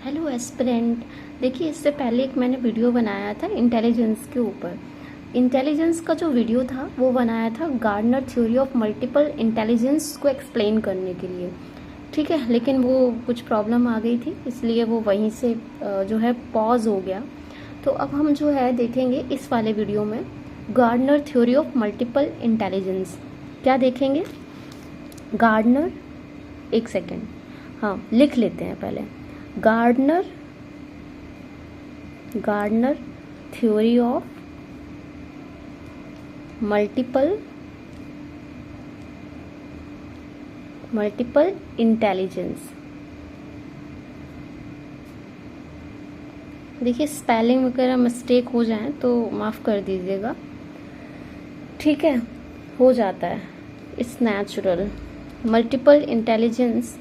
Hello aspirant. देखिए, इससे पहले एक मैंने वीडियो बनाया था इंटेलिजेंस के ऊपर। इंटेलिजेंस का जो वीडियो था वो बनाया था Gardner theory of multiple intelligence को एक्सप्लेन करने के लिए। ठीक है, लेकिन वो कुछ प्रॉब्लम आ गई थी, इसलिए वो वहीं से जो है पॉज हो गया। तो अब हम जो है देखेंगे इस वाले वीडियो में Gardner theory of multiple intelligence. क्या देखेंगे? गार्डनर, एक सेकेंड, हाँ लिख लेते हैं पहले। Gardner theory of multiple intelligence. देखिए, स्पेलिंग वगैरह मिस्टेक हो जाए तो माफ़ कर दीजिएगा, ठीक है, हो जाता है, इट्स नेचुरल। Multiple intelligence.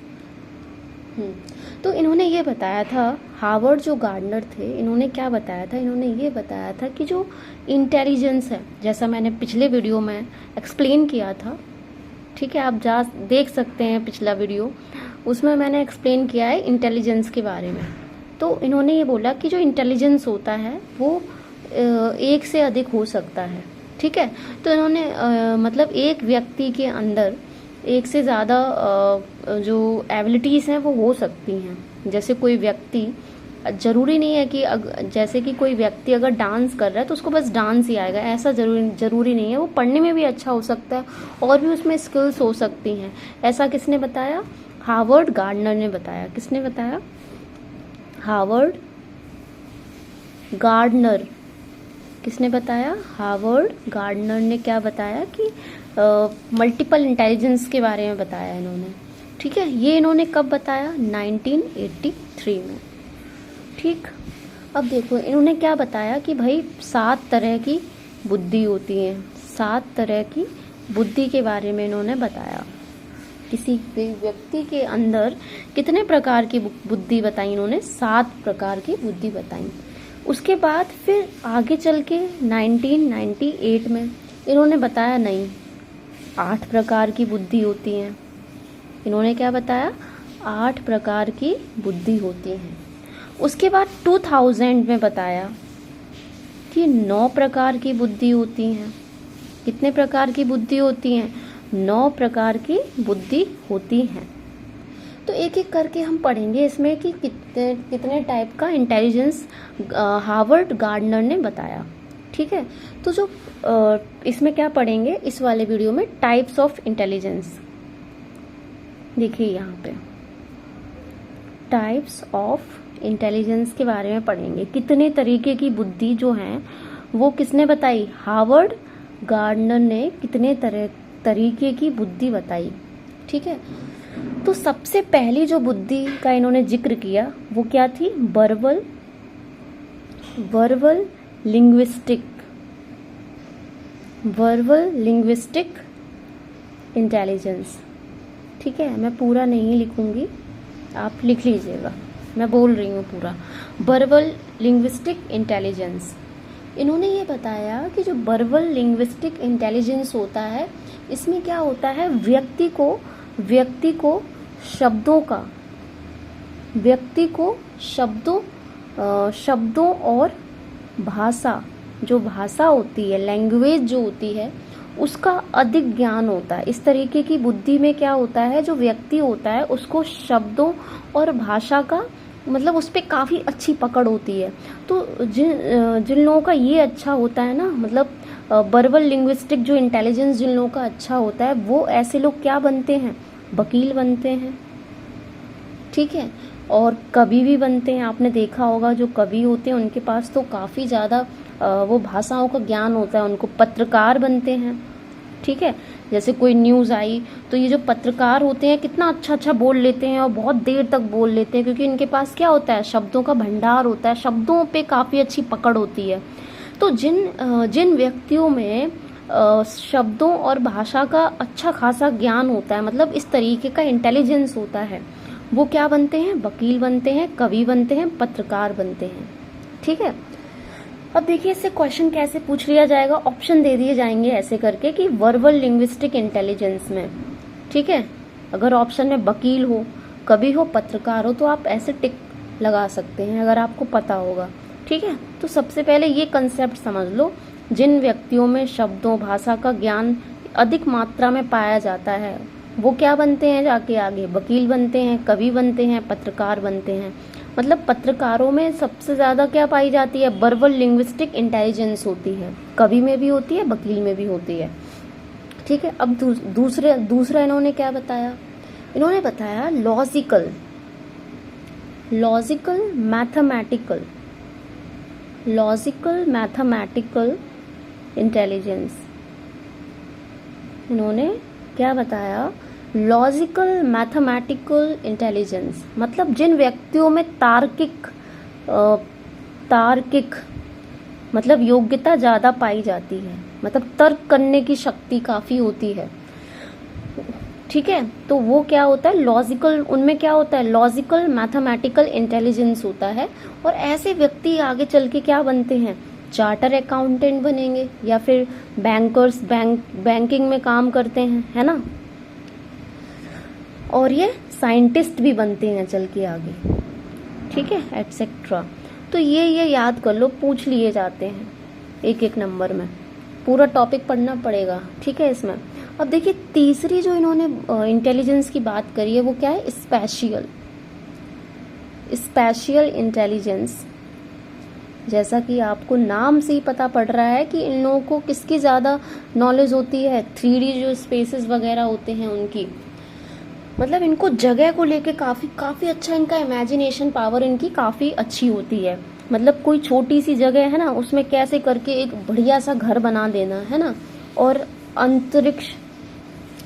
तो इन्होंने ये बताया था, हार्वर्ड जो गार्डनर थे, इन्होंने क्या बताया था? इन्होंने ये बताया था कि जो इंटेलिजेंस है, जैसा मैंने पिछले वीडियो में एक्सप्लेन किया था, ठीक है, आप जा देख सकते हैं पिछला वीडियो, उसमें मैंने एक्सप्लेन किया है इंटेलिजेंस के बारे में। तो इन्होंने ये बोला कि जो इंटेलिजेंस होता है वो एक से अधिक हो सकता है, ठीक है। तो इन्होंने मतलब एक व्यक्ति के अंदर एक से ज़्यादा जो एबिलिटीज़ हैं वो हो सकती हैं। जैसे कोई व्यक्ति, ज़रूरी नहीं है कि जैसे कि कोई व्यक्ति अगर डांस कर रहा है तो उसको बस डांस ही आएगा, ऐसा ज़रूरी नहीं है। वो पढ़ने में भी अच्छा हो सकता है और भी उसमें स्किल्स हो सकती हैं। ऐसा किसने बताया? हार्वर्ड गार्डनर ने बताया। किसने बताया? Harvard gardener. किसने बताया? हार्वर्ड गार्डनर ने क्या बताया कि मल्टीपल इंटेलिजेंस के बारे में बताया इन्होंने, ठीक है। ये इन्होंने कब बताया? 1983 में, ठीक। अब देखो इन्होंने क्या बताया कि भाई 7 तरह की बुद्धि होती है। 7 तरह की बुद्धि के बारे में इन्होंने बताया। किसी व्यक्ति के अंदर कितने प्रकार की बुद्धि बताई इन्होंने? 7 प्रकार की बुद्धि बताई। उसके बाद फिर आगे चल के 1998 में इन्होंने बताया नहीं, 8 प्रकार की बुद्धि होती हैं। इन्होंने क्या बताया? 8 प्रकार की बुद्धि होती हैं। उसके बाद 2000 में बताया कि 9 प्रकार की बुद्धि होती हैं। कितने प्रकार की बुद्धि होती हैं? 9 प्रकार की बुद्धि होती हैं। तो एक एक करके हम पढ़ेंगे इसमें कि कितने टाइप का इंटेलिजेंस हार्वर्ड गार्डनर ने बताया, ठीक है। तो जो इसमें क्या पढ़ेंगे इस वाले वीडियो में? Types of intelligence. देखिए यहाँ पे टाइप्स ऑफ इंटेलिजेंस के बारे में पढ़ेंगे। कितने तरीके की बुद्धि जो हैं वो किसने बताई? हार्वर्ड गार्डनर ने कितने तरीके की बुद्धि बताई, ठीक है। तो सबसे पहली जो बुद्धि का इन्होंने जिक्र किया वो क्या थी? वर्बल लिंग्विस्टिक इंटेलिजेंस, ठीक है। मैं पूरा नहीं लिखूंगी, आप लिख लीजिएगा, मैं बोल रही हूँ पूरा। Verbal linguistic intelligence. इन्होंने ये बताया कि जो वर्बल लिंग्विस्टिक इंटेलिजेंस होता है, इसमें क्या होता है? व्यक्ति को शब्दों और भाषा, जो भाषा होती है, लैंग्वेज जो होती है, उसका अधिक ज्ञान होता है। इस तरीके की बुद्धि में क्या होता है? जो व्यक्ति होता है उसको शब्दों और भाषा का मतलब उस पर काफ़ी अच्छी पकड़ होती है। तो जिन लोगों का ये अच्छा होता है ना, मतलब वर्बल लिंग्विस्टिक जो इंटेलिजेंस जिन लोगों का अच्छा होता है, वो ऐसे लोग क्या बनते हैं? वकील बनते हैं, ठीक है, और कवि भी बनते हैं। आपने देखा होगा जो कवि होते हैं उनके पास तो काफ़ी ज़्यादा वो भाषाओं का ज्ञान होता है। उनको पत्रकार बनते हैं, ठीक है। जैसे कोई न्यूज़ आई तो ये जो पत्रकार होते हैं कितना अच्छा बोल लेते हैं और बहुत देर तक बोल लेते हैं, क्योंकि इनके पास क्या होता है? शब्दों का भंडार होता है, शब्दों पे काफ़ी अच्छी पकड़ होती है। तो जिन व्यक्तियों में शब्दों और भाषा का अच्छा खासा ज्ञान होता है, मतलब इस तरीके का इंटेलिजेंस होता है, वो क्या बनते हैं? वकील बनते हैं, कवि बनते हैं, पत्रकार बनते हैं, ठीक है। अब देखिए इससे क्वेश्चन कैसे पूछ लिया जाएगा। ऑप्शन दे दिए जाएंगे ऐसे करके कि वर्बल लिंग्विस्टिक इंटेलिजेंस में, ठीक है, अगर ऑप्शन में वकील हो, कवि हो, पत्रकार हो, तो आप ऐसे टिक लगा सकते हैं अगर आपको पता होगा। ठीक है, तो सबसे पहले ये कंसेप्ट समझ लो, जिन व्यक्तियों में शब्दों भाषा का ज्ञान अधिक मात्रा में पाया जाता है वो क्या बनते हैं, जाके आगे वकील बनते हैं, कवि बनते हैं, पत्रकार बनते हैं। मतलब पत्रकारों में सबसे ज़्यादा क्या पाई जाती है, वर्बल लिंग्विस्टिक इंटेलिजेंस होती है, कवि में भी होती है, वकील में भी होती है। ठीक है, अब दूसरा इन्होंने क्या बताया, इन्होंने बताया लॉजिकल मैथमेटिकल इंटेलिजेंस। इन्होंने क्या बताया, लॉजिकल मैथमेटिकल इंटेलिजेंस, मतलब जिन व्यक्तियों में तार्किक मतलब योग्यता ज़्यादा पाई जाती है, मतलब तर्क करने की शक्ति काफ़ी होती है। ठीक है, तो वो क्या होता है, लॉजिकल, उनमें क्या होता है, लॉजिकल मैथमेटिकल इंटेलिजेंस होता है। और ऐसे व्यक्ति आगे चल के क्या बनते हैं, चार्टर अकाउंटेंट बनेंगे या फिर बैंकर्स, बैंकिंग में काम करते हैं, है ना। और ये साइंटिस्ट भी बनते हैं चल के आगे। ठीक है, एटसेट्रा। तो ये याद कर लो, पूछ लिए जाते हैं एक एक नंबर में, पूरा टॉपिक पढ़ना पड़ेगा। ठीक है, इसमें अब देखिए तीसरी जो इन्होंने इंटेलिजेंस की बात करी है वो क्या है, स्पेशियल इंटेलिजेंस। जैसा कि आपको नाम से ही पता पड़ रहा है कि इन लोगों को किसकी ज़्यादा नॉलेज होती है, 3D जो स्पेसेस वगैरह होते हैं उनकी, मतलब इनको जगह को लेके काफ़ी अच्छा, इनका इमेजिनेशन पावर इनकी काफ़ी अच्छी होती है। मतलब कोई छोटी सी जगह है ना, उसमें कैसे करके एक बढ़िया सा घर बना देना, है ना। और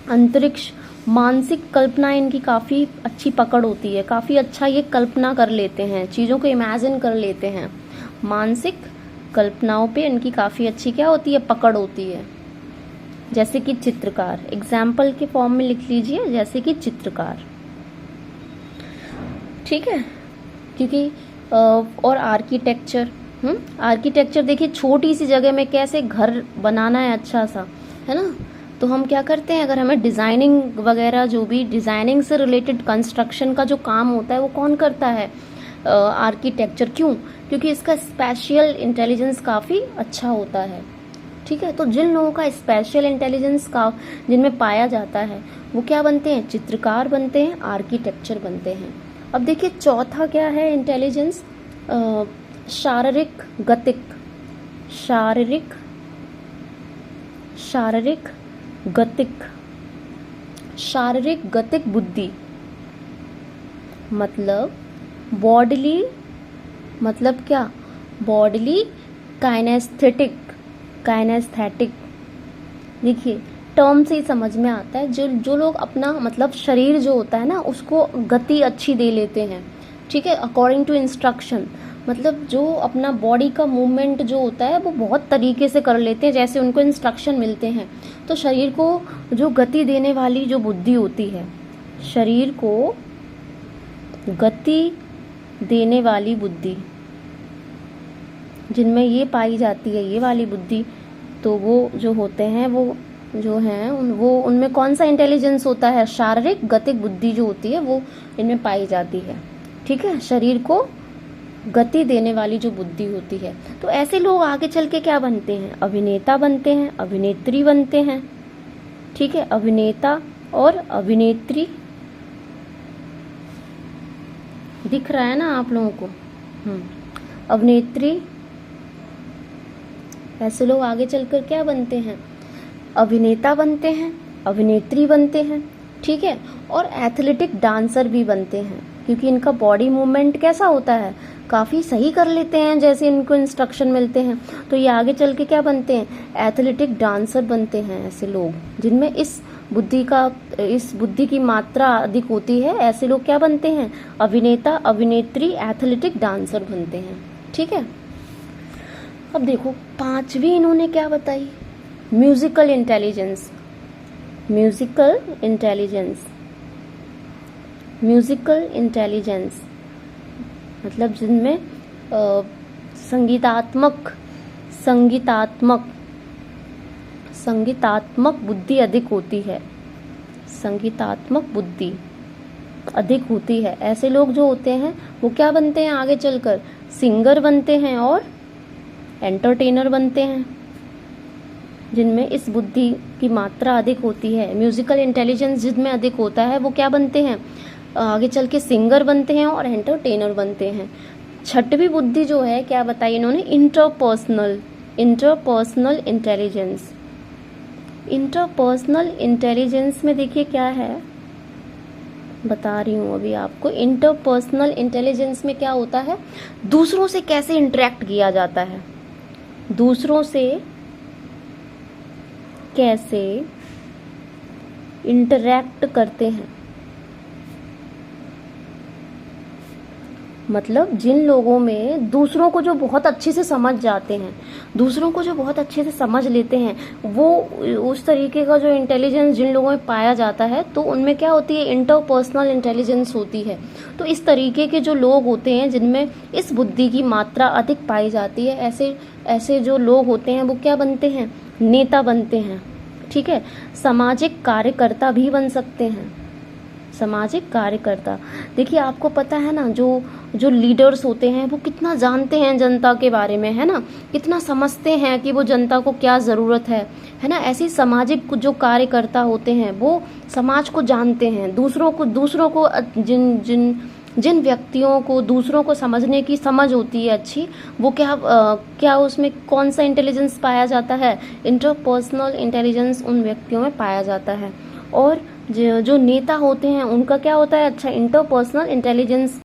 अंतरिक्ष मानसिक कल्पना इनकी काफ़ी अच्छी पकड़ होती है, काफ़ी अच्छा ये कल्पना कर लेते हैं, चीज़ों को इमेजिन कर लेते हैं। मानसिक कल्पनाओं पे इनकी काफ़ी अच्छी क्या होती है, पकड़ होती है। जैसे कि चित्रकार, एग्जाम्पल के फॉर्म में लिख लीजिए, जैसे कि चित्रकार। ठीक है, क्योंकि और आर्किटेक्चर देखिए छोटी सी जगह में कैसे घर बनाना है अच्छा सा, है ना। तो हम क्या करते हैं, अगर हमें डिज़ाइनिंग वगैरह, जो भी डिज़ाइनिंग से रिलेटेड कंस्ट्रक्शन का जो काम होता है वो कौन करता है, आर्किटेक्चर। क्यों, क्योंकि इसका स्पेशियल इंटेलिजेंस काफ़ी अच्छा होता है। ठीक है, तो जिन लोगों का स्पेशल इंटेलिजेंस का जिनमें पाया जाता है वो क्या बनते हैं, चित्रकार बनते हैं, आर्किटेक्चर बनते हैं। अब देखिए चौथा क्या है इंटेलिजेंस, शारीरिक गतिक बुद्धि, मतलब बॉडीली, मतलब क्या, बॉडीली काइनेस्थेटिक। देखिए टर्म से ही समझ में आता है, जो लोग अपना मतलब शरीर जो होता है ना उसको गति अच्छी दे लेते हैं। ठीक है, अकॉर्डिंग टू इंस्ट्रक्शन, मतलब जो अपना बॉडी का मूवमेंट जो होता है वो बहुत तरीके से कर लेते हैं जैसे उनको इंस्ट्रक्शन मिलते हैं। तो शरीर को जो गति देने वाली जो बुद्धि होती है, शरीर को गति देने वाली बुद्धि जिनमें ये पाई जाती है, ये वाली बुद्धि, तो वो जो होते हैं वो जो हैं वो उनमें कौन सा इंटेलिजेंस होता है, शारीरिक गतिक बुद्धि जो होती है वो इनमें पाई जाती है। ठीक है, शरीर को गति देने वाली जो बुद्धि होती है। तो ऐसे लोग आगे चल के क्या बनते हैं, अभिनेता बनते हैं, अभिनेत्री बनते हैं। ठीक है, अभिनेता और अभिनेत्री दिख रहा है ना आप लोगों को, अभिनेत्री। ऐसे लोग आगे चलकर क्या बनते हैं, अभिनेता बनते हैं, अभिनेत्री बनते हैं। ठीक है, और एथलेटिक डांसर भी बनते हैं क्योंकि इनका बॉडी मूवमेंट कैसा होता है, काफ़ी सही कर लेते हैं जैसे इनको इंस्ट्रक्शन मिलते हैं। तो ये आगे चल के क्या बनते हैं, एथलेटिक डांसर बनते हैं। ऐसे लोग जिनमें इस बुद्धि की मात्रा अधिक होती है, ऐसे लोग क्या बनते हैं, अभिनेता, अभिनेत्री, एथलेटिक डांसर बनते हैं। ठीक है, अब देखो पांचवी इन्होंने क्या बताई, म्यूजिकल इंटेलिजेंस। मतलब जिनमें संगीतात्मक बुद्धि अधिक होती है, संगीतात्मक बुद्धि। अधिक होती है। ऐसे लोग जो होते हैं वो क्या बनते हैं आगे चलकर, सिंगर बनते हैं और एंटरटेनर बनते हैं, जिनमें इस बुद्धि की मात्रा अधिक होती है, म्यूजिकल इंटेलिजेंस जिनमें अधिक होता है, वो क्या बनते हैं, आगे चल के सिंगर बनते हैं और एंटरटेनर बनते हैं। छठवीं बुद्धि जो है क्या बताई इन्होंने, इंटरपर्सनल इंटेलिजेंस। इंटरपर्सनल इंटेलिजेंस में देखिए क्या है, बता रही हूँ अभी आपको। इंटरपर्सनल इंटेलिजेंस में क्या होता है, दूसरों से कैसे इंटरेक्ट किया जाता है, दूसरों से कैसे इंटरेक्ट करते हैं। मतलब जिन लोगों में दूसरों को जो बहुत अच्छे से समझ जाते हैं, दूसरों को जो बहुत अच्छे से समझ लेते हैं, वो उस तरीके का जो इंटेलिजेंस जिन लोगों में पाया जाता है, तो उनमें क्या होती है, इंटरपर्सनल इंटेलिजेंस होती है। तो इस तरीके के जो लोग होते हैं जिनमें इस बुद्धि की मात्रा अधिक पाई जाती है, ऐसे जो लोग होते हैं वो क्या बनते हैं, नेता बनते हैं। ठीक है, सामाजिक कार्यकर्ता भी बन सकते हैं, सामाजिक कार्यकर्ता। देखिए आपको पता है ना, जो लीडर्स होते हैं वो कितना जानते हैं जनता के बारे में, है ना, कितना समझते हैं कि वो जनता को क्या ज़रूरत है ना। ऐसे सामाजिक जो कार्यकर्ता होते हैं वो समाज को जानते हैं, दूसरों को जिन व्यक्तियों को दूसरों को समझने की समझ होती है अच्छी, वो क्या उसमें कौन सा इंटेलिजेंस पाया जाता है, इंटरपर्सनल इंटेलिजेंस उन व्यक्तियों में पाया जाता है। और जो नेता होते हैं उनका क्या होता है, अच्छा इंटरपर्सनल इंटेलिजेंस